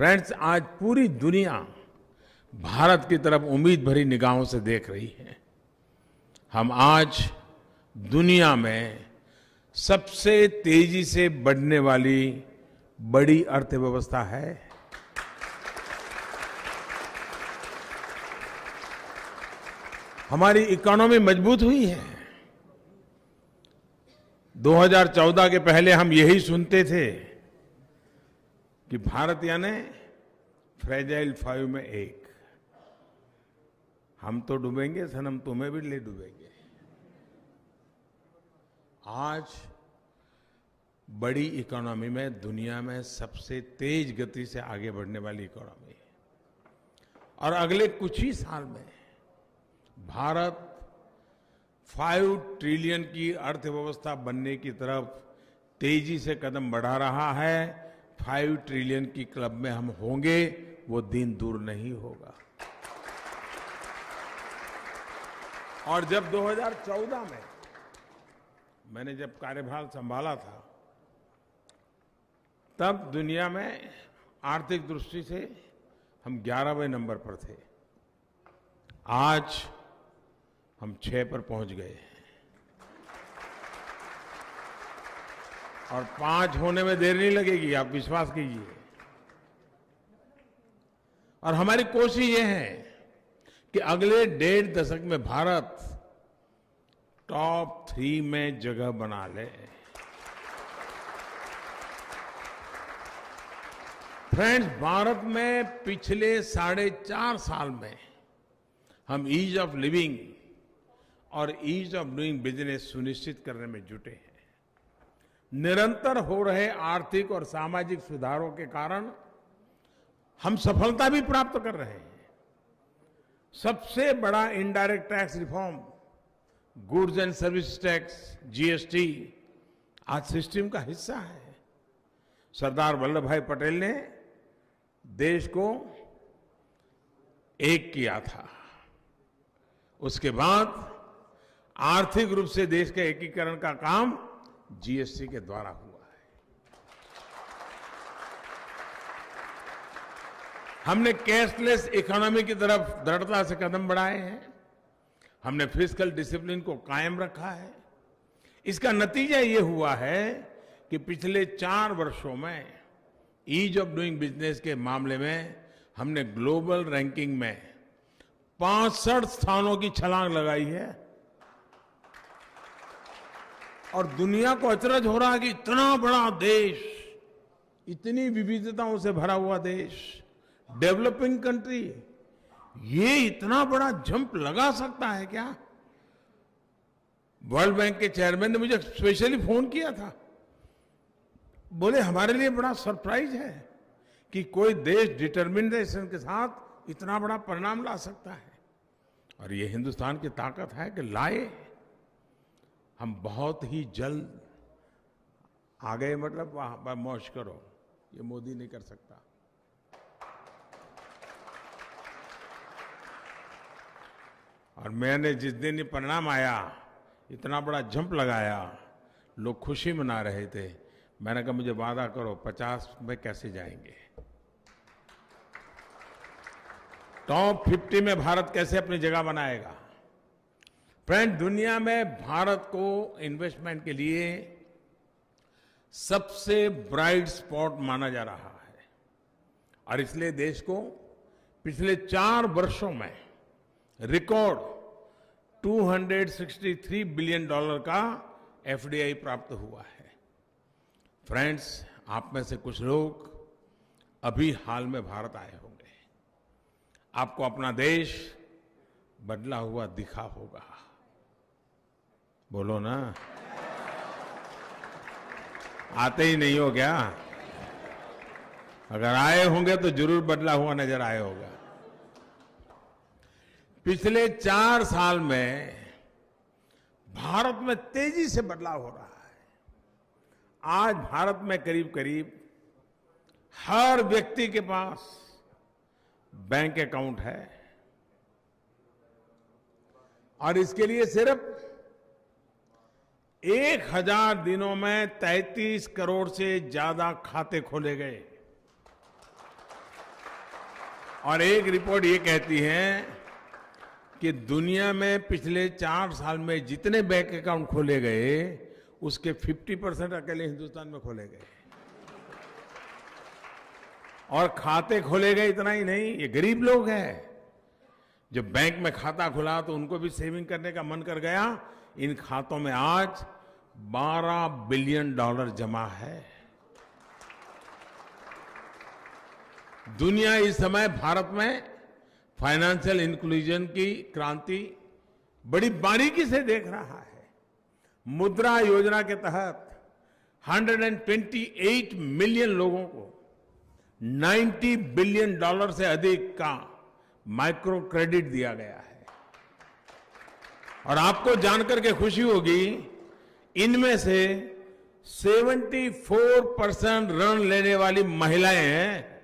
Friends, आज पूरी दुनिया भारत की तरफ उम्मीद भरी निगाहों से देख रही है। हम आज दुनिया में सबसे तेजी से बढ़ने वाली बड़ी अर्थव्यवस्था है। हमारी इकोनॉमी मजबूत हुई है। 2014 के पहले हम यही सुनते थे कि भारत यानी फ्रेजाइल 5 में एक। हम तो डूबेंगे सनम, तुम्हें भी ले डूबेंगे। आज बड़ी इकोनॉमी में दुनिया में सबसे तेज गति से आगे बढ़ने वाली इकोनॉमी है और अगले कुछ ही साल में भारत 5 ट्रिलियन की अर्थव्यवस्था बनने की तरफ तेजी से कदम बढ़ा रहा है। 5 ट्रिलियन की क्लब में हम होंगे, वो दिन दूर नहीं होगा। और जब 2014 में मैंने जब कार्यभार संभाला था, तब दुनिया में आर्थिक दृष्टि से हम 11वें नंबर पर थे। आज हम 6 पर पहुंच गए और 5 होने में देर नहीं लगेगी, आप विश्वास कीजिए। और हमारी कोशिश ये है कि अगले 1.5 दशक में भारत टॉप 3 में जगह बना ले। फ्रेंड्स, भारत में पिछले 4.5 साल में हम ईज ऑफ लिविंग और ईज ऑफ डूइंग बिजनेस सुनिश्चित करने में जुटे हैं। निरंतर हो रहे आर्थिक और सामाजिक सुधारों के कारण हम सफलता भी प्राप्त कर रहे हैं। सबसे बड़ा indirect tax reform, goods and service tax, GST, आज सिस्टम का हिस्सा है। सरदार वल्लभ भाई पटेल ने देश को एक किया था। उसके बाद आर्थिक रूप से देश के एकीकरण का काम जीएसटी के द्वारा हुआ है। हमने कैशलेस इकोनॉमी की तरफ दृढ़ता से कदम बढ़ाए हैं। हमने फिस्कल डिसिप्लिन को कायम रखा है। इसका नतीजा ये हुआ है कि पिछले 4 वर्षों में ईज ऑफ डूइंग बिजनेस के मामले में हमने ग्लोबल रैंकिंग में 65 स्थानों की छलांग लगाई है। और दुनिया को अचरज हो रहा है कि इतना बड़ा देश, इतनी विविधताओं से भरा हुआ देश, डेवलपिंग कंट्री, ये इतना बड़ा जंप लगा सकता है क्या? वर्ल्ड बैंक के चेयरमैन ने मुझे स्पेशली फोन किया था। बोले हमारे लिए बड़ा सरप्राइज है कि कोई देश डिटर्मिनेशन के साथ इतना बड़ा परिणाम ला सकता है। और ये हिंदुस्तान की ताकत है कि लाए। हम बहुत ही जल्द आ गए, मतलब वहां मौज करो, ये मोदी नहीं कर सकता। और मैंने जिस दिन ये परिणाम आया, इतना बड़ा जंप लगाया, लोग खुशी मना रहे थे। मैंने कहा मुझे वादा करो 50 में कैसे जाएंगे, टॉप 50 में भारत कैसे अपनी जगह बनाएगा। फ्रेंड, दुनिया में भारत को इन्वेस्टमेंट के लिए सबसे ब्राइट स्पॉट माना जा रहा है। और इसलिए देश को पिछले 4 वर्षों में रिकॉर्ड $263 बिलियन का एफडीआई प्राप्त हुआ है। फ्रेंड्स, आप में से कुछ लोग अभी हाल में भारत आए होंगे। आपको अपना देश बदला हुआ दिखा होगा। बोलो ना, आते ही नहीं हो क्या? अगर आए होंगे तो जरूर बदला हुआ नजर आया होगा। पिछले 4 साल में भारत में तेजी से बदलाव हो रहा है। आज भारत में करीब करीब हर व्यक्ति के पास बैंक अकाउंट है और इसके लिए सिर्फ 1000 दिनों में 33 करोड़ से ज्यादा खाते खोले गए। और एक रिपोर्ट ये कहती है कि दुनिया में पिछले 4 साल में जितने बैंक अकाउंट खोले गए उसके 50% अकेले हिंदुस्तान में खोले गए। और खाते खोले गए इतना ही नहीं, ये गरीब लोग हैं। जब बैंक में खाता खुला तो उनको भी सेविंग करने का मन कर गया। इन खातों में आज $12 बिलियन जमा है। दुनिया इस समय भारत में फाइनेंशियल इंक्लूजन की क्रांति बड़ी बारीकी से देख रहा है। मुद्रा योजना के तहत 128 मिलियन लोगों को $90 बिलियन से अधिक का माइक्रो क्रेडिट दिया गया है। और आपको जानकर के खुशी होगी, इनमें से 74% ऋण लेने वाली महिलाएं हैं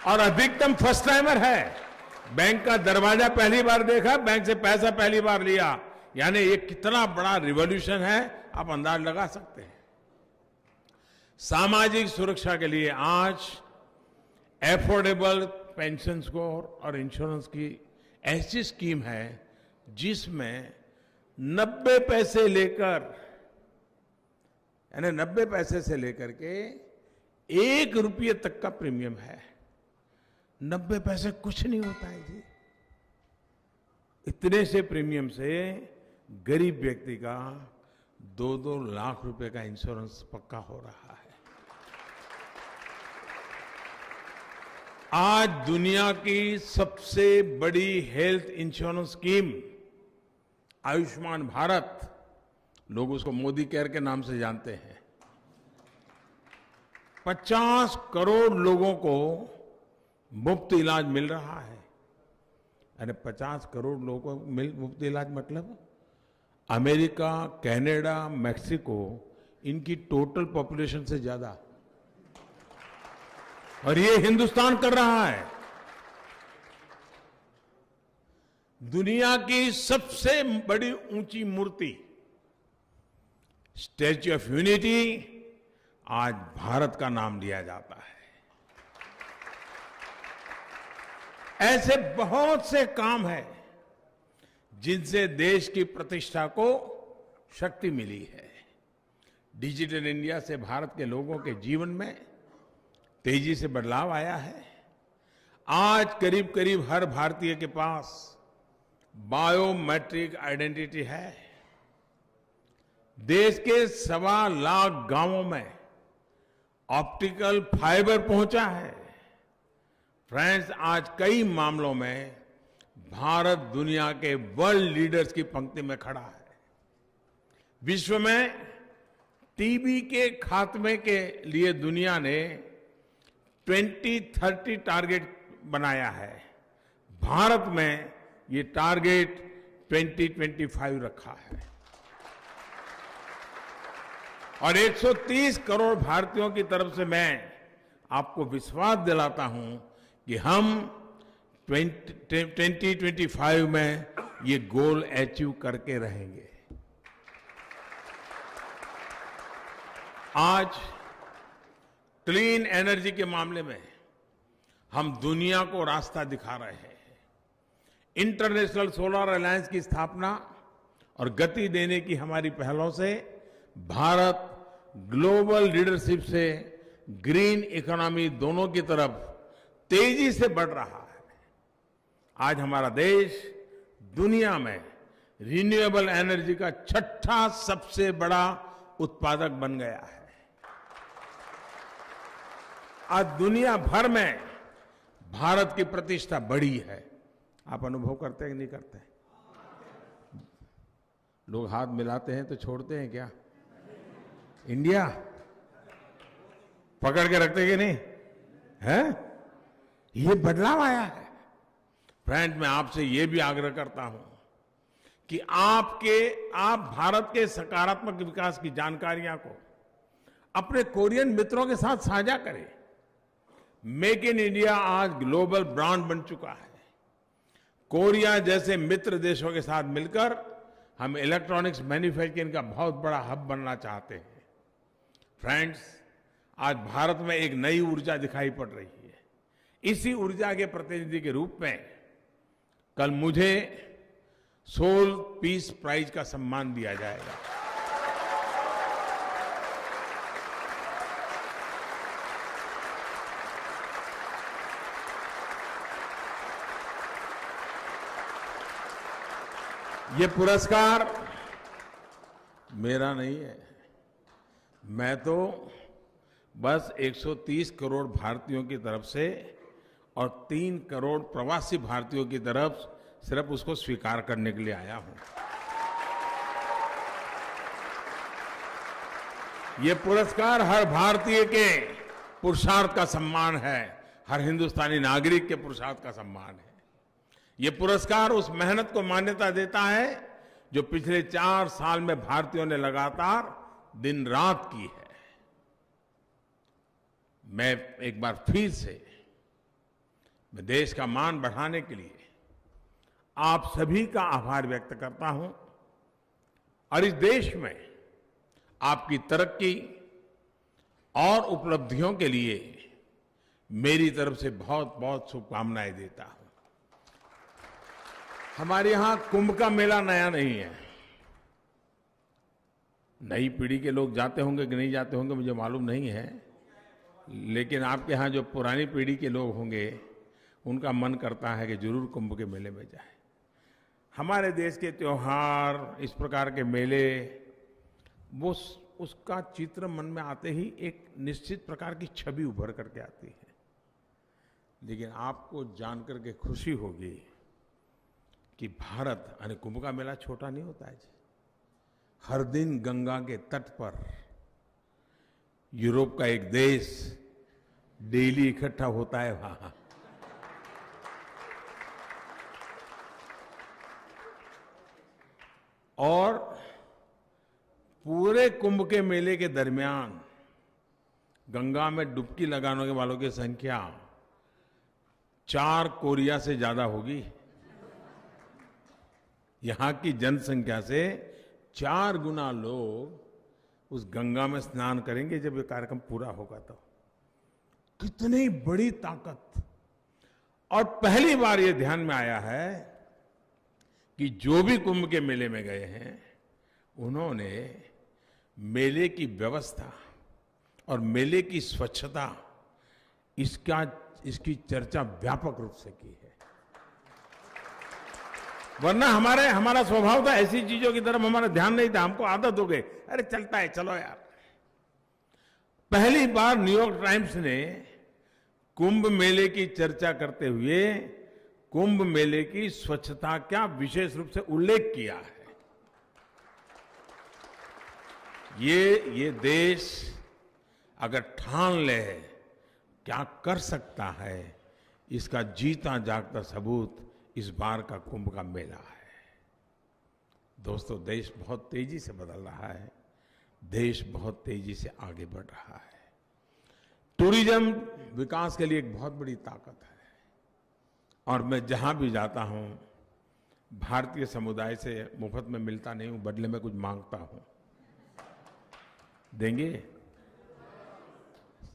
और अधिकतम फर्स्ट टाइमर है। बैंक का दरवाजा पहली बार देखा, बैंक से पैसा पहली बार लिया, यानी ये कितना बड़ा रिवॉल्यूशन है आप अंदाज लगा सकते हैं। सामाजिक सुरक्षा के लिए आज एफोर्डेबल पेंशन स्कोर और इंश्योरेंस की ऐसी स्कीम है जिसमें 90 पैसे लेकर, यानी 90 पैसे से लेकर के ₹1 तक का प्रीमियम है। 90 पैसे कुछ नहीं होता है जी। इतने से प्रीमियम से गरीब व्यक्ति का 2-2 लाख रुपए का इंश्योरेंस पक्का हो रहा है। आज दुनिया की सबसे बड़ी health insurance scheme Ayushman Bharat, लोग उसको मोदी केयर के नाम से जानते हैं, 50 करोड़ लोगों को मुफ्त इलाज मिल रहा है। यानी 50 करोड़ लोगों को मुफ्त इलाज मतलब अमेरिका, कनाडा, मैक्सिको, इनकी टोटल पॉपुलेशन से ज्यादा। और ये हिंदुस्तान कर रहा है। दुनिया की सबसे बड़ी ऊंची मूर्ति स्टैच्यू ऑफ यूनिटी आज भारत का नाम लिया जाता है। ऐसे बहुत से काम हैं जिनसे देश की प्रतिष्ठा को शक्ति मिली है। डिजिटल इंडिया से भारत के लोगों के जीवन में तेजी से बदलाव आया है। आज करीब करीब हर भारतीय के पास बायोमेट्रिक आइडेंटिटी है। देश के 1.25 लाख गांवों में ऑप्टिकल फाइबर पहुंचा है। फ्रेंड्स, आज कई मामलों में भारत दुनिया के वर्ल्ड लीडर्स की पंक्ति में खड़ा है। विश्व में टीबी के खात्मे के लिए दुनिया ने 2030 टारगेट बनाया है। भारत में ये टारगेट 2025 रखा है। और 130 करोड़ भारतीयों की तरफ से मैं आपको विश्वास दिलाता हूं कि हम 2025 में ये गोल अचीव करके रहेंगे। आज क्लीन एनर्जी के मामले में हम दुनिया को रास्ता दिखा रहे हैं। इंटरनेशनल सोलर अलायंस की स्थापना और गति देने की हमारी पहलों से भारत ग्लोबल लीडरशिप से ग्रीन इकोनॉमी दोनों की तरफ तेजी से बढ़ रहा है। आज हमारा देश दुनिया में रिन्यूएबल एनर्जी का 6ठा सबसे बड़ा उत्पादक बन गया है। आज दुनिया भर में भारत की प्रतिष्ठा बढ़ी है। आप अनुभव करते हैं कि नहीं करते? लोग हाथ मिलाते हैं तो छोड़ते हैं क्या? इंडिया पकड़ के रखते कि नहीं है? ये बदलाव आया है। फ्रेंड, मैं आपसे ये भी आग्रह करता हूं कि आप भारत के सकारात्मक विकास की जानकारियां को अपने कोरियन मित्रों के साथ साझा करें। मेक इन इंडिया आज ग्लोबल ब्रांड बन चुका है। कोरिया जैसे मित्र देशों के साथ मिलकर हम इलेक्ट्रॉनिक्स मैन्युफैक्चरिंग का बहुत बड़ा हब बनना चाहते हैं। फ्रेंड्स, आज भारत में एक नई ऊर्जा दिखाई पड़ रही है। इसी ऊर्जा के प्रतिनिधि के रूप में कल मुझे सोल पीस प्राइज का सम्मान दिया जाएगा। ये पुरस्कार मेरा नहीं है। मैं तो बस 130 करोड़ भारतीयों की तरफ से और 3 करोड़ प्रवासी भारतीयों की तरफ सिर्फ उसको स्वीकार करने के लिए आया हूं। ये पुरस्कार हर भारतीय के पुरुषार्थ का सम्मान है, हर हिंदुस्तानी नागरिक के पुरुषार्थ का सम्मान है। ये पुरस्कार उस मेहनत को मान्यता देता है जो पिछले 4 साल में भारतीयों ने लगातार दिन रात की है। मैं एक बार फिर से मैं देश का मान बढ़ाने के लिए आप सभी का आभार व्यक्त करता हूं और इस देश में आपकी तरक्की और उपलब्धियों के लिए मेरी तरफ से बहुत बहुत शुभकामनाएं देता हूं। हमारे यहां कुंभ का मेला नया नहीं है। नई पीढ़ी के लोग जाते होंगे कि नहीं जाते होंगे मुझे मालूम नहीं है, लेकिन आपके यहां जो पुरानी पीढ़ी के लोग होंगे उनका मन करता है कि जरूर कुंभ के मेले में जाए। हमारे देश के त्योहार, इस प्रकार के मेले, वो उसका चित्र मन में आते ही एक निश्चित प्रकार की छवि उभर करके आती है। लेकिन आपको जानकर के खुशी होगी कि भारत, यानी कुंभ का मेला छोटा नहीं होता है जी। हर दिन गंगा के तट पर यूरोप का एक देश डेली इकट्ठा होता है वहां। और पूरे कुंभ के मेले के दरमियान गंगा में डुबकी लगाने वालों की संख्या 4 कोरिया से ज्यादा होगी। यहां की जनसंख्या से 4 गुना लोग उस गंगा में स्नान करेंगे जब ये कार्यक्रम पूरा होगा। तो कितनी बड़ी ताकत। और पहली बार ये ध्यान में आया है कि जो भी कुंभ के मेले में गए हैं उन्होंने मेले की व्यवस्था और मेले की स्वच्छता इसकी चर्चा व्यापक रूप से की है। वरना हमारा स्वभाव था ऐसी चीजों की तरफ हमारा ध्यान नहीं था। हमको आदत हो गई, अरे चलता है चलो यार। पहली बार न्यूयॉर्क टाइम्स ने कुंभ मेले की चर्चा करते हुए कुंभ मेले की स्वच्छता का विशेष रूप से उल्लेख किया है। ये देश अगर ठान ले क्या कर सकता है, इसका जीता जागता सबूत इस बार का कुंभ का मेला है। दोस्तों, देश बहुत तेजी से बदल रहा है, देश बहुत तेजी से आगे बढ़ रहा है। टूरिज्म विकास के लिए एक बहुत बड़ी ताकत है और मैं जहां भी जाता हूं भारतीय समुदाय से मुफ्त में मिलता नहीं हूं, बदले में कुछ मांगता हूं। देंगे?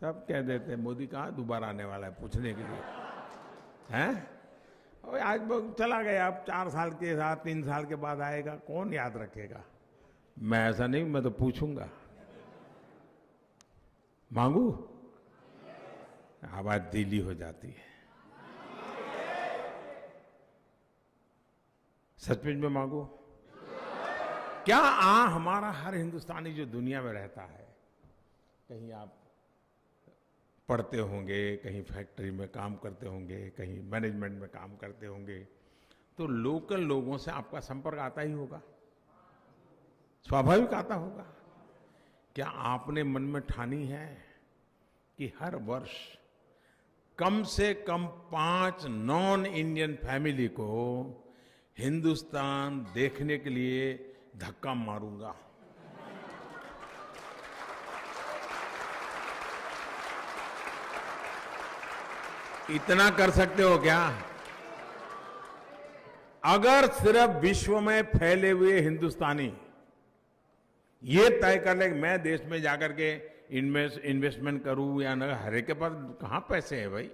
सब कह देते हैं मोदी कहाँ दोबारा आने वाला है पूछने के लिए, हैं? और आज वो चला गया, अब 4 साल के साथ 3 साल के बाद आएगा, कौन याद रखेगा? मैं ऐसा नहीं, मैं तो पूछूंगा। मांगू? आवाज ढीली हो जाती है। सचमुच में मांगू? क्या हमारा हर हिंदुस्तानी जो दुनिया में रहता है, कहीं आप पढ़ते होंगे, कहीं फैक्ट्री में काम करते होंगे, कहीं मैनेजमेंट में काम करते होंगे, तो लोकल लोगों से आपका संपर्क आता ही होगा, स्वाभाविक आता होगा। क्या आपने मन में ठानी है कि हर वर्ष कम से कम 5 नॉन इंडियन फैमिली को हिंदुस्तान देखने के लिए धक्का मारूंगा? इतना कर सकते हो क्या? अगर सिर्फ विश्व में फैले हुए हिंदुस्तानी ये तय कर ले कि मैं देश में जाकर के इन्वेस्टमेंट करूं या न, हर एक के पास कहाँ पैसे हैं भाई,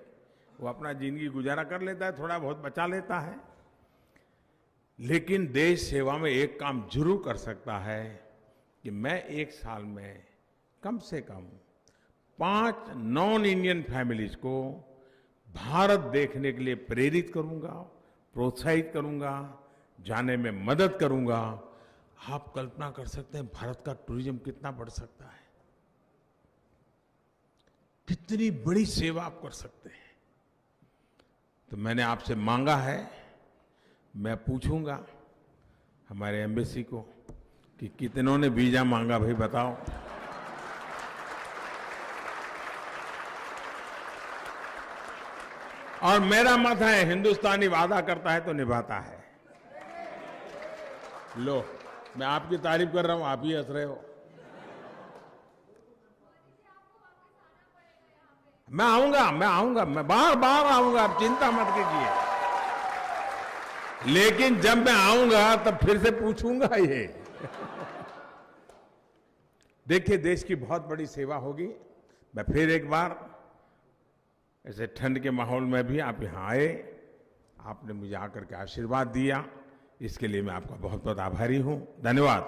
वो अपना जिंदगी गुजारा कर लेता है, थोड़ा बहुत बचा लेता है। लेकिन देश सेवा में एक काम जरूर कर सकता है कि मैं एक साल में कम से कम 5 नॉन इंडियन फैमिलीज को भारत देखने के लिए प्रेरित करूंगा, प्रोत्साहित करूंगा, जाने में मदद करूंगा। आप कल्पना कर सकते हैं भारत का टूरिज्म कितना बढ़ सकता है, कितनी बड़ी सेवा आप कर सकते हैं। तो मैंने आपसे मांगा है, मैं पूछूंगा हमारे एम्बेसी को कि कितनों ने वीजा मांगा, भाई बताओ। और मेरा मत है हिंदुस्तानी वादा करता है तो निभाता है। लो, मैं आपकी तारीफ कर रहा हूं, आप ही हंस रहे हो। मैं आऊंगा, मैं बार बार आऊंगा, आप चिंता मत कीजिए। लेकिन जब मैं आऊंगा तब फिर से पूछूंगा ये। देखिए, देश की बहुत बड़ी सेवा होगी। मैं फिर एक बार ऐसे ठंड के माहौल में भी आप यहाँ आए, आपने मुझे आकर के आशीर्वाद दिया, इसके लिए मैं आपका बहुत बहुत आभारी हूं। धन्यवाद।